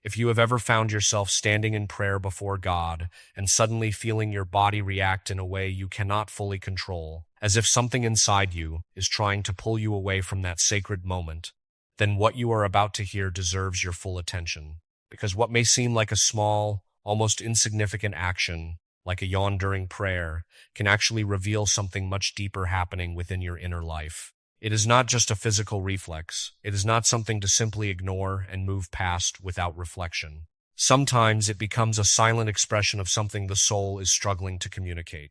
If you have ever found yourself standing in prayer before God and suddenly feeling your body react in a way you cannot fully control, as if something inside you is trying to pull you away from that sacred moment, then what you are about to hear deserves your full attention. Because what may seem like a small, almost insignificant action, like a yawn during prayer, can actually reveal something much deeper happening within your inner life. It is not just a physical reflex. It is not something to simply ignore and move past without reflection. Sometimes it becomes a silent expression of something the soul is struggling to communicate.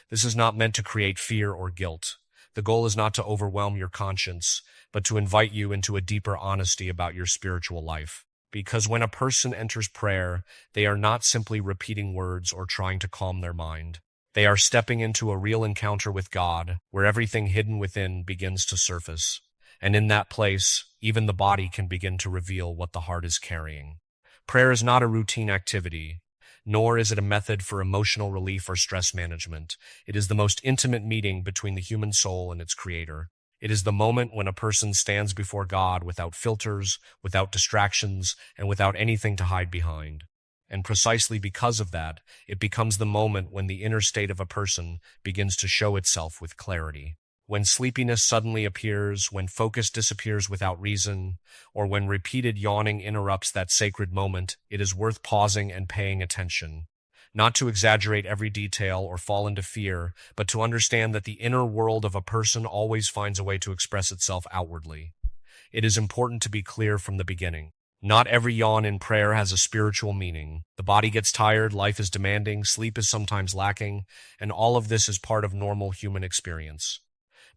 This is not meant to create fear or guilt. The goal is not to overwhelm your conscience, but to invite you into a deeper honesty about your spiritual life. Because when a person enters prayer, they are not simply repeating words or trying to calm their mind. They are stepping into a real encounter with God, where everything hidden within begins to surface. And in that place, even the body can begin to reveal what the heart is carrying. Prayer is not a routine activity, nor is it a method for emotional relief or stress management. It is the most intimate meeting between the human soul and its creator. It is the moment when a person stands before God without filters, without distractions, and without anything to hide behind. And precisely because of that, it becomes the moment when the inner state of a person begins to show itself with clarity. When sleepiness suddenly appears, when focus disappears without reason, or when repeated yawning interrupts that sacred moment, it is worth pausing and paying attention. Not to exaggerate every detail or fall into fear, but to understand that the inner world of a person always finds a way to express itself outwardly. It is important to be clear from the beginning. Not every yawn in prayer has a spiritual meaning. The body gets tired, life is demanding, sleep is sometimes lacking, and all of this is part of normal human experience.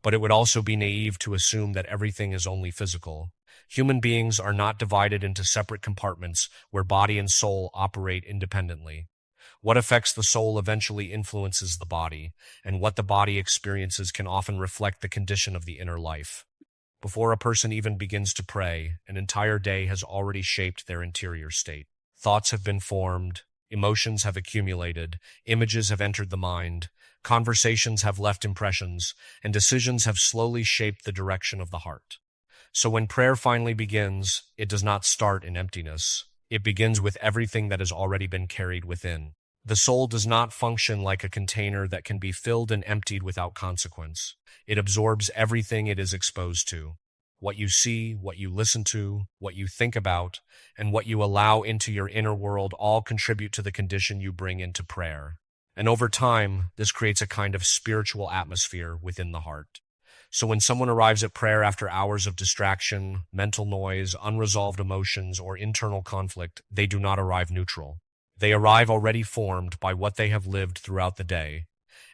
But it would also be naive to assume that everything is only physical. Human beings are not divided into separate compartments where body and soul operate independently. What affects the soul eventually influences the body, and what the body experiences can often reflect the condition of the inner life. Before a person even begins to pray, an entire day has already shaped their interior state. Thoughts have been formed, emotions have accumulated, images have entered the mind, conversations have left impressions, and decisions have slowly shaped the direction of the heart. So when prayer finally begins, it does not start in emptiness. It begins with everything that has already been carried within. The soul does not function like a container that can be filled and emptied without consequence. It absorbs everything it is exposed to. What you see, what you listen to, what you think about, and what you allow into your inner world all contribute to the condition you bring into prayer. And over time, this creates a kind of spiritual atmosphere within the heart. So when someone arrives at prayer after hours of distraction, mental noise, unresolved emotions, or internal conflict, they do not arrive neutral. They arrive already formed by what they have lived throughout the day,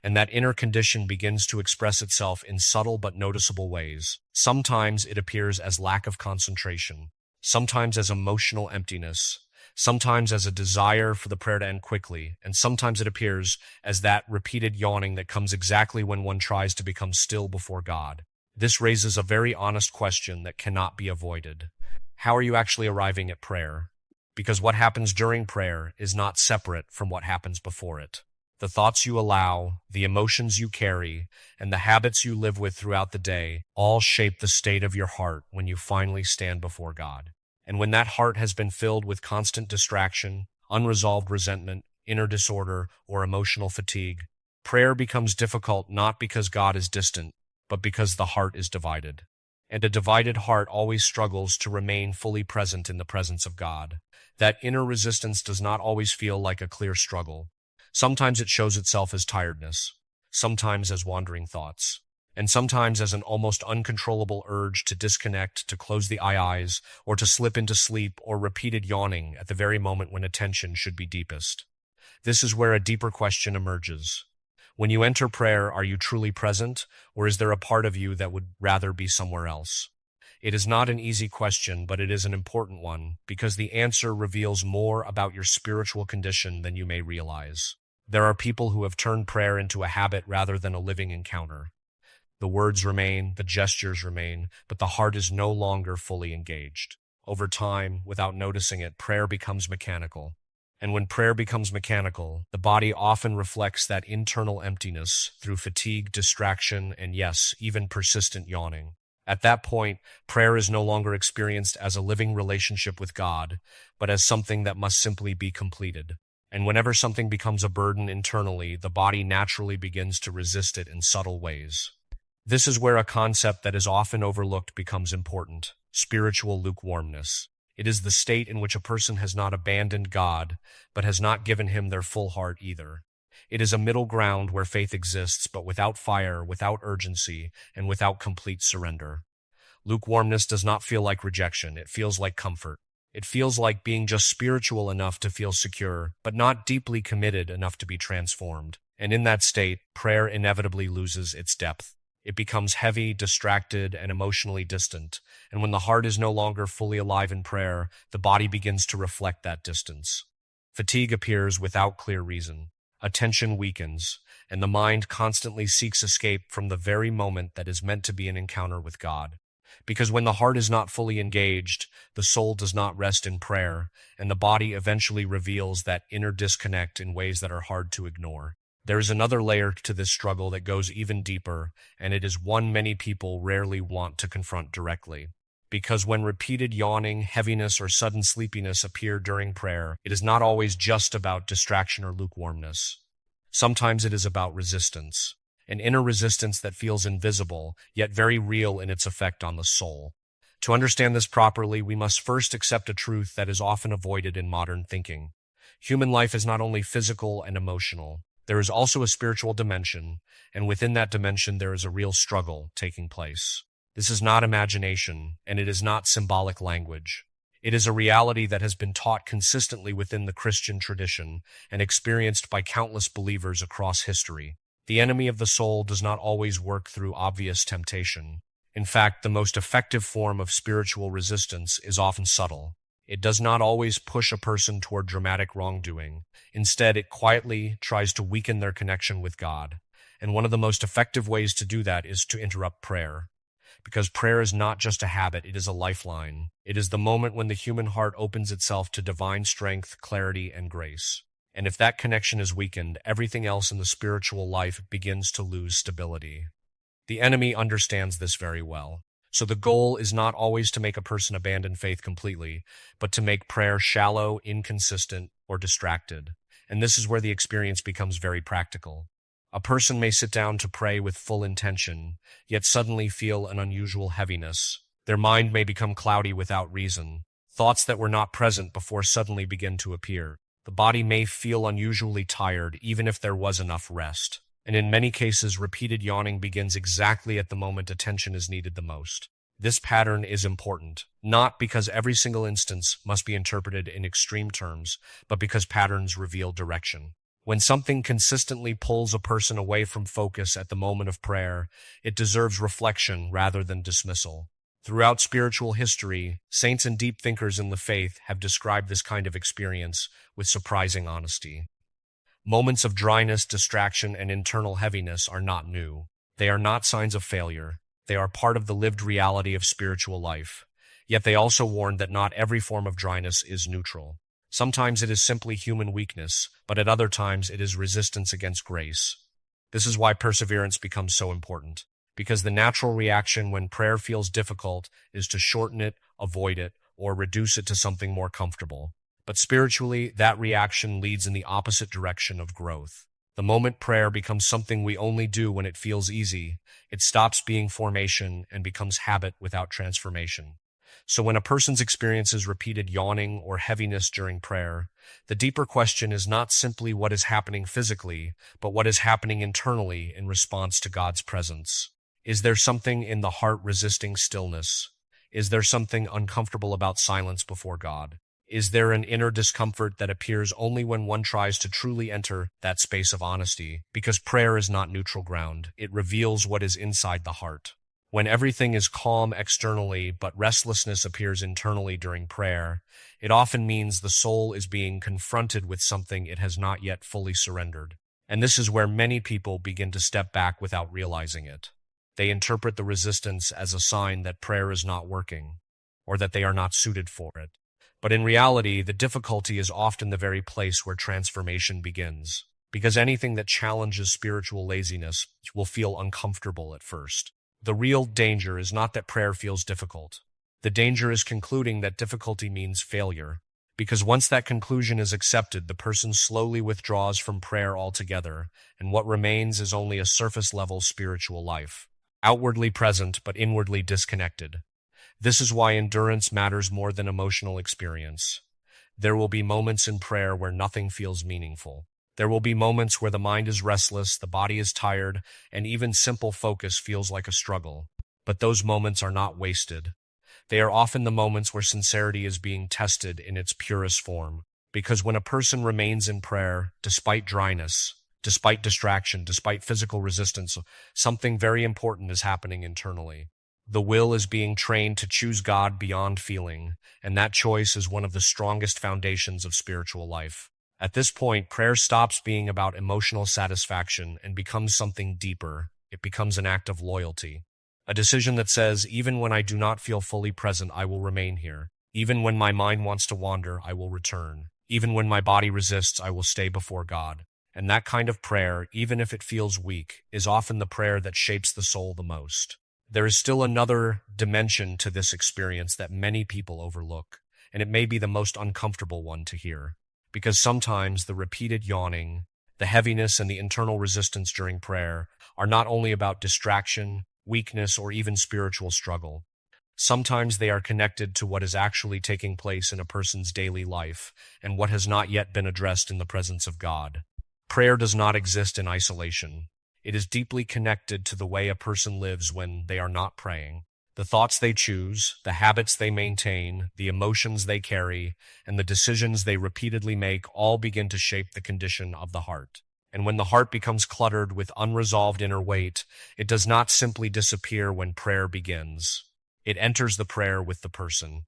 and that inner condition begins to express itself in subtle but noticeable ways. Sometimes it appears as lack of concentration, sometimes as emotional emptiness, sometimes as a desire for the prayer to end quickly, and sometimes it appears as that repeated yawning that comes exactly when one tries to become still before God. This raises a very honest question that cannot be avoided. How are you actually arriving at prayer? Because what happens during prayer is not separate from what happens before it. The thoughts you allow, the emotions you carry, and the habits you live with throughout the day all shape the state of your heart when you finally stand before God. And when that heart has been filled with constant distraction, unresolved resentment, inner disorder, or emotional fatigue, prayer becomes difficult not because God is distant, but because the heart is divided. And a divided heart always struggles to remain fully present in the presence of God. That inner resistance does not always feel like a clear struggle. Sometimes it shows itself as tiredness, sometimes as wandering thoughts, and sometimes as an almost uncontrollable urge to disconnect, to close the eyes, or to slip into sleep, or repeated yawning at the very moment when attention should be deepest. This is where a deeper question emerges. When you enter prayer, are you truly present, or is there a part of you that would rather be somewhere else? It is not an easy question, but it is an important one, because the answer reveals more about your spiritual condition than you may realize. There are people who have turned prayer into a habit rather than a living encounter. The words remain, the gestures remain, but the heart is no longer fully engaged. Over time, without noticing it, prayer becomes mechanical. And when prayer becomes mechanical, the body often reflects that internal emptiness through fatigue, distraction, and yes, even persistent yawning. At that point, prayer is no longer experienced as a living relationship with God, but as something that must simply be completed. And whenever something becomes a burden internally, the body naturally begins to resist it in subtle ways. This is where a concept that is often overlooked becomes important: spiritual lukewarmness. It is the state in which a person has not abandoned God, but has not given him their full heart either. It is a middle ground where faith exists, but without fire, without urgency, and without complete surrender. Lukewarmness does not feel like rejection, it feels like comfort. It feels like being just spiritual enough to feel secure, but not deeply committed enough to be transformed. And in that state, prayer inevitably loses its depth. It becomes heavy, distracted, and emotionally distant. And when the heart is no longer fully alive in prayer, the body begins to reflect that distance. Fatigue appears without clear reason. Attention weakens, and the mind constantly seeks escape from the very moment that is meant to be an encounter with God. Because when the heart is not fully engaged, the soul does not rest in prayer, and the body eventually reveals that inner disconnect in ways that are hard to ignore. There is another layer to this struggle that goes even deeper, and it is one many people rarely want to confront directly. Because when repeated yawning, heaviness, or sudden sleepiness appear during prayer, it is not always just about distraction or lukewarmness. Sometimes it is about resistance, an inner resistance that feels invisible, yet very real in its effect on the soul. To understand this properly, we must first accept a truth that is often avoided in modern thinking. Human life is not only physical and emotional. There is also a spiritual dimension, and within that dimension there is a real struggle taking place. This is not imagination, and it is not symbolic language. It is a reality that has been taught consistently within the Christian tradition and experienced by countless believers across history. The enemy of the soul does not always work through obvious temptation. In fact, the most effective form of spiritual resistance is often subtle. It does not always push a person toward dramatic wrongdoing. Instead, it quietly tries to weaken their connection with God. And one of the most effective ways to do that is to interrupt prayer. Because prayer is not just a habit, it is a lifeline. It is the moment when the human heart opens itself to divine strength, clarity, and grace. And if that connection is weakened, everything else in the spiritual life begins to lose stability. The enemy understands this very well. So the goal is not always to make a person abandon faith completely, but to make prayer shallow, inconsistent, or distracted. And this is where the experience becomes very practical. A person may sit down to pray with full intention, yet suddenly feel an unusual heaviness. Their mind may become cloudy without reason. Thoughts that were not present before suddenly begin to appear. The body may feel unusually tired, even if there was enough rest. And in many cases, repeated yawning begins exactly at the moment attention is needed the most. This pattern is important, not because every single instance must be interpreted in extreme terms, but because patterns reveal direction. When something consistently pulls a person away from focus at the moment of prayer, it deserves reflection rather than dismissal. Throughout spiritual history, saints and deep thinkers in the faith have described this kind of experience with surprising honesty. Moments of dryness, distraction, and internal heaviness are not new. They are not signs of failure. They are part of the lived reality of spiritual life. Yet they also warn that not every form of dryness is neutral. Sometimes it is simply human weakness, but at other times it is resistance against grace. This is why perseverance becomes so important, because the natural reaction when prayer feels difficult is to shorten it, avoid it, or reduce it to something more comfortable. But spiritually, that reaction leads in the opposite direction of growth. The moment prayer becomes something we only do when it feels easy, it stops being formation and becomes habit without transformation. So when a person experiences repeated yawning or heaviness during prayer, the deeper question is not simply what is happening physically, but what is happening internally in response to God's presence. Is there something in the heart resisting stillness? Is there something uncomfortable about silence before God? Is there an inner discomfort that appears only when one tries to truly enter that space of honesty? Because prayer is not neutral ground. It reveals what is inside the heart. When everything is calm externally but restlessness appears internally during prayer, it often means the soul is being confronted with something it has not yet fully surrendered. And this is where many people begin to step back without realizing it. They interpret the resistance as a sign that prayer is not working, or that they are not suited for it. But in reality, the difficulty is often the very place where transformation begins, because anything that challenges spiritual laziness will feel uncomfortable at first. The real danger is not that prayer feels difficult. The danger is concluding that difficulty means failure. Because once that conclusion is accepted, the person slowly withdraws from prayer altogether, and what remains is only a surface-level spiritual life, outwardly present but inwardly disconnected. This is why endurance matters more than emotional experience. There will be moments in prayer where nothing feels meaningful. There will be moments where the mind is restless, the body is tired, and even simple focus feels like a struggle. But those moments are not wasted. They are often the moments where sincerity is being tested in its purest form. Because when a person remains in prayer, despite dryness, despite distraction, despite physical resistance, something very important is happening internally. The will is being trained to choose God beyond feeling, and that choice is one of the strongest foundations of spiritual life. At this point, prayer stops being about emotional satisfaction and becomes something deeper. It becomes an act of loyalty. A decision that says, even when I do not feel fully present, I will remain here. Even when my mind wants to wander, I will return. Even when my body resists, I will stay before God. And that kind of prayer, even if it feels weak, is often the prayer that shapes the soul the most. There is still another dimension to this experience that many people overlook, and it may be the most uncomfortable one to hear. Because sometimes the repeated yawning, the heaviness, and the internal resistance during prayer are not only about distraction, weakness, or even spiritual struggle. Sometimes they are connected to what is actually taking place in a person's daily life and what has not yet been addressed in the presence of God. Prayer does not exist in isolation. It is deeply connected to the way a person lives when they are not praying. The thoughts they choose, the habits they maintain, the emotions they carry, and the decisions they repeatedly make all begin to shape the condition of the heart. And when the heart becomes cluttered with unresolved inner weight, it does not simply disappear when prayer begins. It enters the prayer with the person.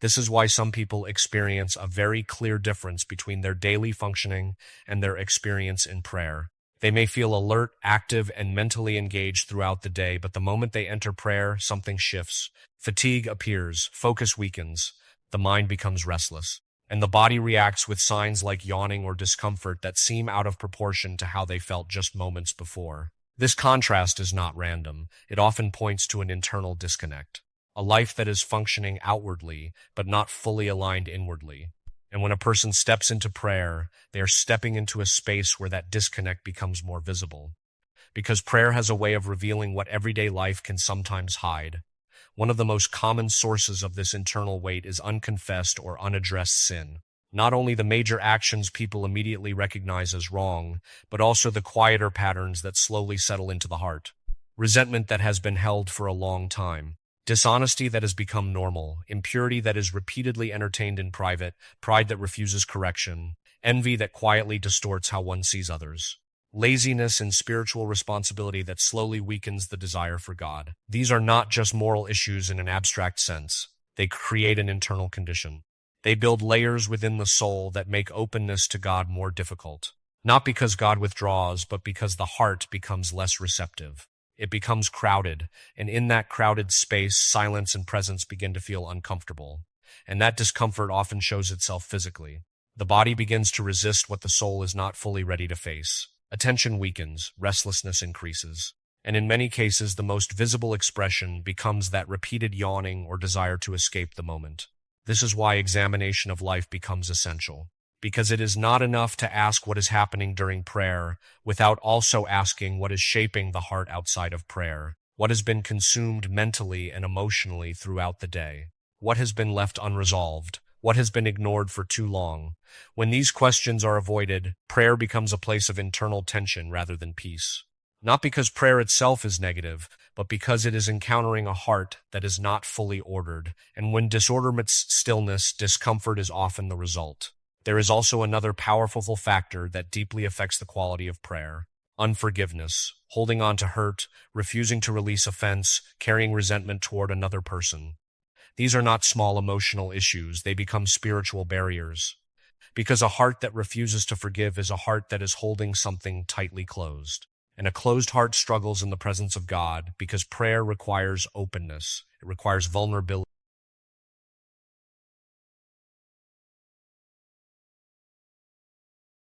This is why some people experience a very clear difference between their daily functioning and their experience in prayer. They may feel alert, active, and mentally engaged throughout the day, but the moment they enter prayer, something shifts. Fatigue appears, focus weakens, the mind becomes restless, and the body reacts with signs like yawning or discomfort that seem out of proportion to how they felt just moments before. This contrast is not random. It often points to an internal disconnect, a life that is functioning outwardly but not fully aligned inwardly. And when a person steps into prayer, they are stepping into a space where that disconnect becomes more visible. Because prayer has a way of revealing what everyday life can sometimes hide. One of the most common sources of this internal weight is unconfessed or unaddressed sin. Not only the major actions people immediately recognize as wrong, but also the quieter patterns that slowly settle into the heart. Resentment that has been held for a long time. Dishonesty that has become normal, impurity that is repeatedly entertained in private, pride that refuses correction, envy that quietly distorts how one sees others, laziness and spiritual responsibility that slowly weakens the desire for God. These are not just moral issues in an abstract sense. They create an internal condition. They build layers within the soul that make openness to God more difficult. Not because God withdraws, but because the heart becomes less receptive. It becomes crowded, and in that crowded space, silence and presence begin to feel uncomfortable. And that discomfort often shows itself physically. The body begins to resist what the soul is not fully ready to face. Attention weakens, restlessness increases. And in many cases, the most visible expression becomes that repeated yawning or desire to escape the moment. This is why examination of life becomes essential. Because it is not enough to ask what is happening during prayer without also asking what is shaping the heart outside of prayer, what has been consumed mentally and emotionally throughout the day, what has been left unresolved, what has been ignored for too long. When these questions are avoided, prayer becomes a place of internal tension rather than peace. Not because prayer itself is negative, but because it is encountering a heart that is not fully ordered, and when disorder meets stillness, discomfort is often the result. There is also another powerful factor that deeply affects the quality of prayer: unforgiveness, holding on to hurt, refusing to release offense, carrying resentment toward another person. These are not small emotional issues, they become spiritual barriers. Because a heart that refuses to forgive is a heart that is holding something tightly closed. And a closed heart struggles in the presence of God because prayer requires openness, it requires vulnerability.